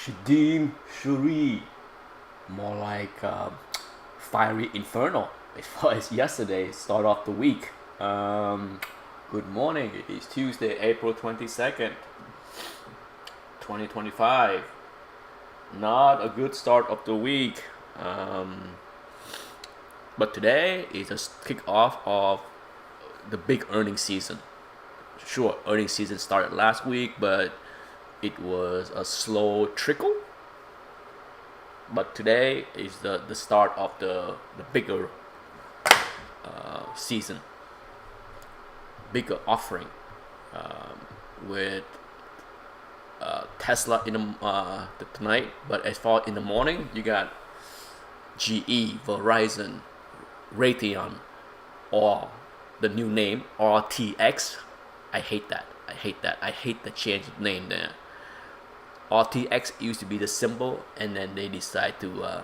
Shadim Shuri, more like fiery inferno. As far as yesterday, start off the week. Good morning. It is Tuesday, April 22nd, 2025. Not a good start of the week. But today is a kickoff of the big earnings season. Sure, earnings season started last week, but it was a slow trickle. But today is the start of the bigger season, bigger offering with Tesla in the tonight. But as far in the morning, you got GE, Verizon, Raytheon, or the new name RTX. I hate that. I hate the change of name there. RTX used to be the symbol, and then they decide to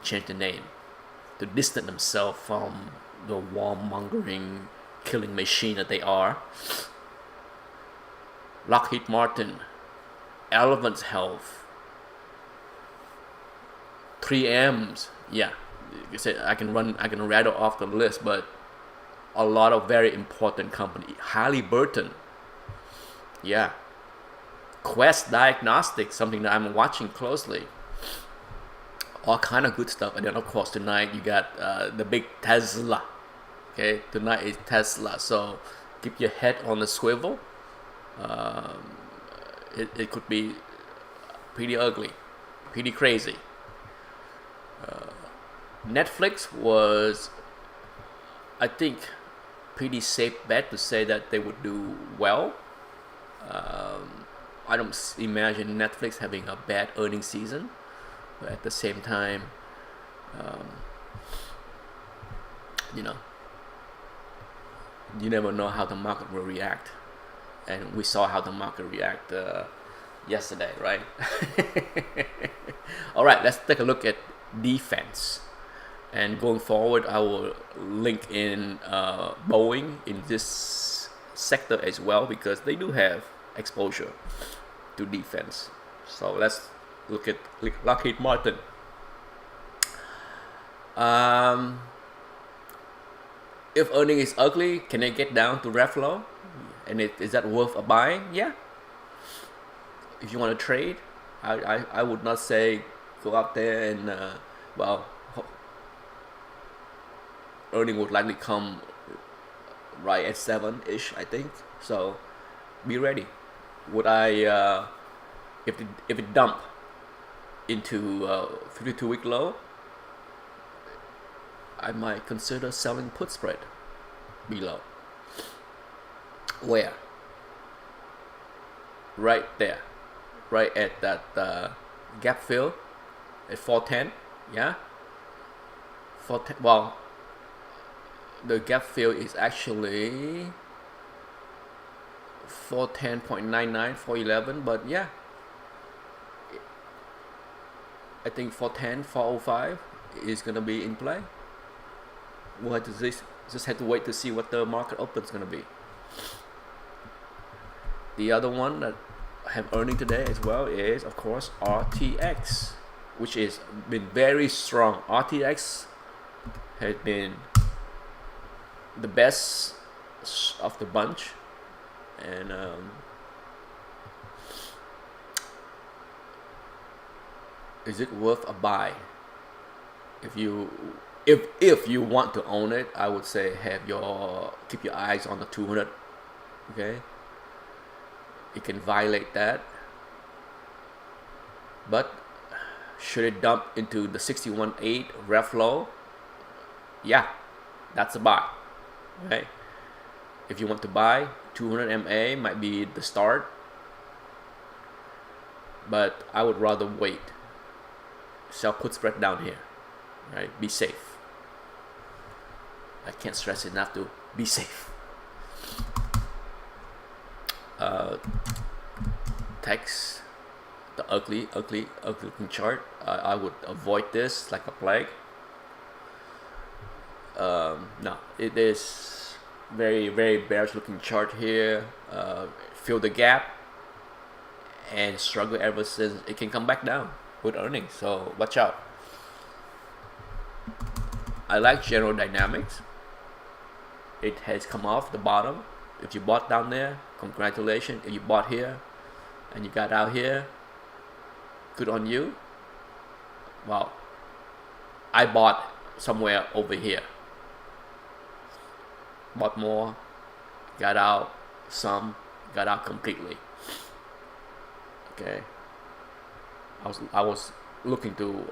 change the name to distance themselves from the warmongering, killing machine that they are. Lockheed Martin, Elephant Health, 3Ms. Yeah, I said I can rattle off the list, but a lot of very important company. Halliburton, yeah. Quest Diagnostics, something that I'm watching closely. All kind of good stuff, and then of course tonight you got the big Tesla. Okay, tonight is Tesla, so keep your head on the swivel. It could be pretty ugly, pretty crazy. Netflix was, I think, pretty safe bet to say that they would do well. I don't imagine Netflix having a bad earnings season, but at the same time, you know, you never know how the market will react, and we saw how the market reacted yesterday, right? All right, let's take a look at defense. And going forward, I will link in Boeing in this sector as well, because they do have exposure to defense. So let's look at Lockheed Martin. If earning is ugly, can it get down to rev low? And is that worth a buy? Yeah. If you want to trade, I would not say go out there and earning would likely come right at 7-ish, I think. So be ready. Would I, if it dump into 52-week low, I might consider selling put spread below. Where? Right there, right at that gap fill at 410. Yeah, 410. Well, the gap fill is actually 410.99, 411, but yeah, I think 410, 405 is gonna be in play. We'll have to just have to wait to see what the market open is gonna be. The other one that I have earning today as well is, of course, RTX, which is been very strong. RTX has been the best of the bunch, and is it worth a buy? If you want to own it, I would say keep your eyes on the 200. Okay, it can violate that, but should it dump into the 61.8 ref low, yeah, that's a buy. Okay, if you want to buy, 200 MA might be the start, but I would rather wait. Sell put spread down here, right? Be safe. I can't stress enough to be safe. Text, the ugly looking chart. I would avoid this like a plague. No, it is very bearish looking chart here. Fill the gap, and struggle ever since. It can come back down with earnings, so watch out. I like General Dynamics. It has come off the bottom. If you bought down there, congratulations. If you bought here and you got out here, good on you. Well, I bought somewhere over here. Bought more, got out some, got out completely. Okay. I was looking to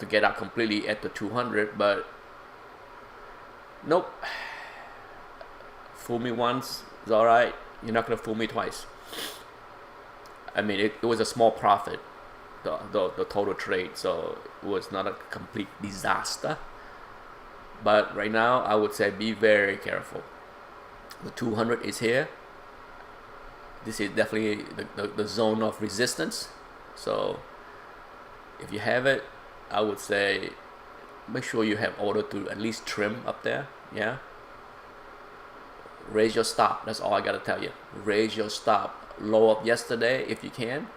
get out completely at the 200, but nope. Fool me once is all right. You're not gonna fool me twice. I mean, it was a small profit, the total trade, so it was not a complete disaster. But right now, I would say be very careful. The 200 is here. This is definitely the zone of resistance. So if you have it, I would say make sure you have order to at least trim up there. Yeah. Raise your stop. That's all I gotta tell you. Raise your stop. Low up yesterday if you can.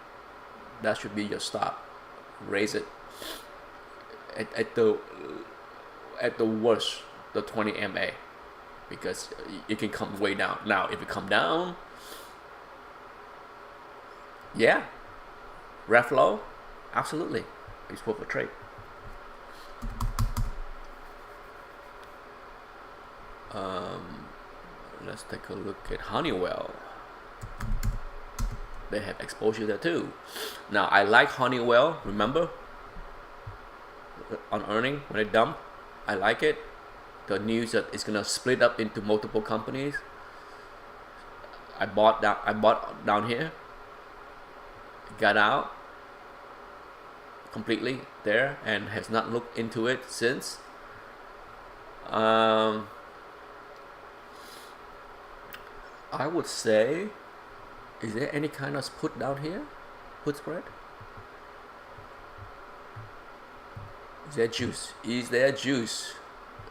That should be your stop. Raise it at the worst, the 20 MA, because it can come way down. Now, if it come down, yeah, ref low, absolutely, it's worth a trade. Let's take a look at Honeywell. They have exposure there too. Now, I like Honeywell. Remember, on earning when it dumped, I like it. The news that it's gonna split up into multiple companies. I bought down here, got out completely there, and has not looked into it since. I would say, is there any kind of put down here? Put spread? Is there juice? Is there juice?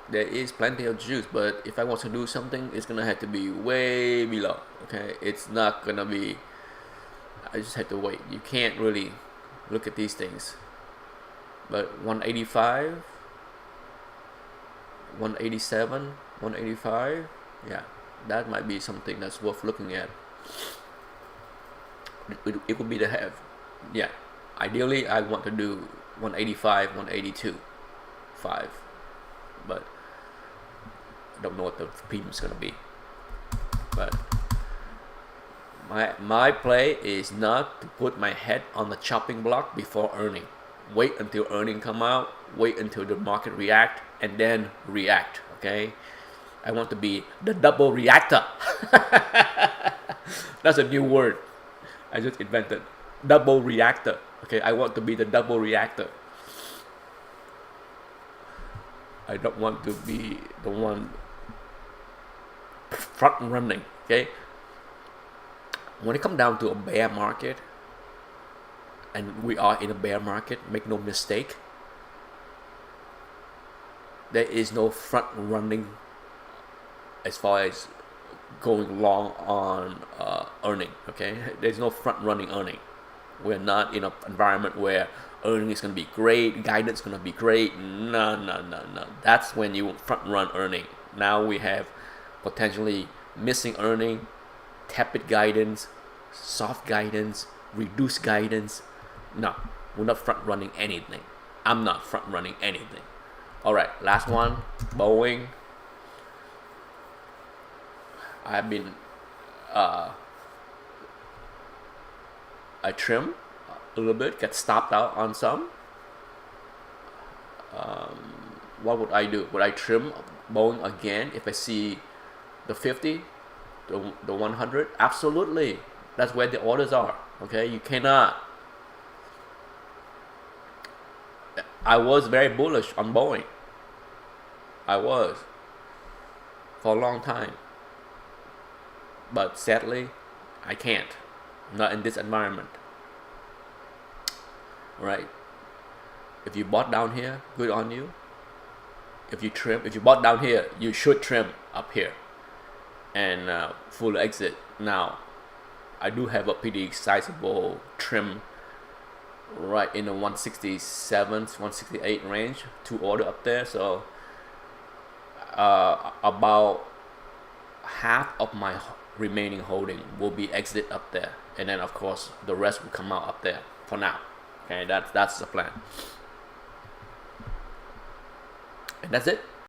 There is plenty of juice, but if I want to do something, it's gonna have to be way below. Okay, it's not gonna be. I just have to wait. You can't really look at these things. But 185, 187, 185, yeah, that might be something that's worth looking at. It would be the have. Yeah, ideally I want to do 185, 182, 5, but I don't know what the premium is gonna be. But my play is not to put my head on the chopping block before earning. Wait until earning come out. Wait until the market react and then react. Okay, I want to be the double reactor. That's a new word I just invented. Double reactor. Okay, I want to be the double reactor. I don't want to be the one front running. Okay, when it comes down to a bear market, and we are in a bear market, make no mistake, there is no front running as far as going long on earning. Okay, there's no front running earning. We're not in an environment where earning is going to be great, guidance is going to be great. No. That's when you front run earning. Now we have potentially missing earning, tepid guidance, soft guidance, reduced guidance. No, we're not front running anything. I'm not front running anything. All right, last one, Boeing. I've been I trim a little bit, get stopped out on some. What would I do? Would I trim Boeing again if I see the 50, the 100? Absolutely. That's where the orders are. Okay, you cannot. I was very bullish on Boeing. I was for a long time. But sadly, I can't. Not in this environment. Right? If you bought down here, good on you. If you bought down here, you should trim up here and full exit. Now, I do have a pretty sizable trim right in the 167, 168 range to order up there. So about half of my remaining holding will be exit up there, and then of course the rest will come out up there for now. Okay, that's the plan, and that's it.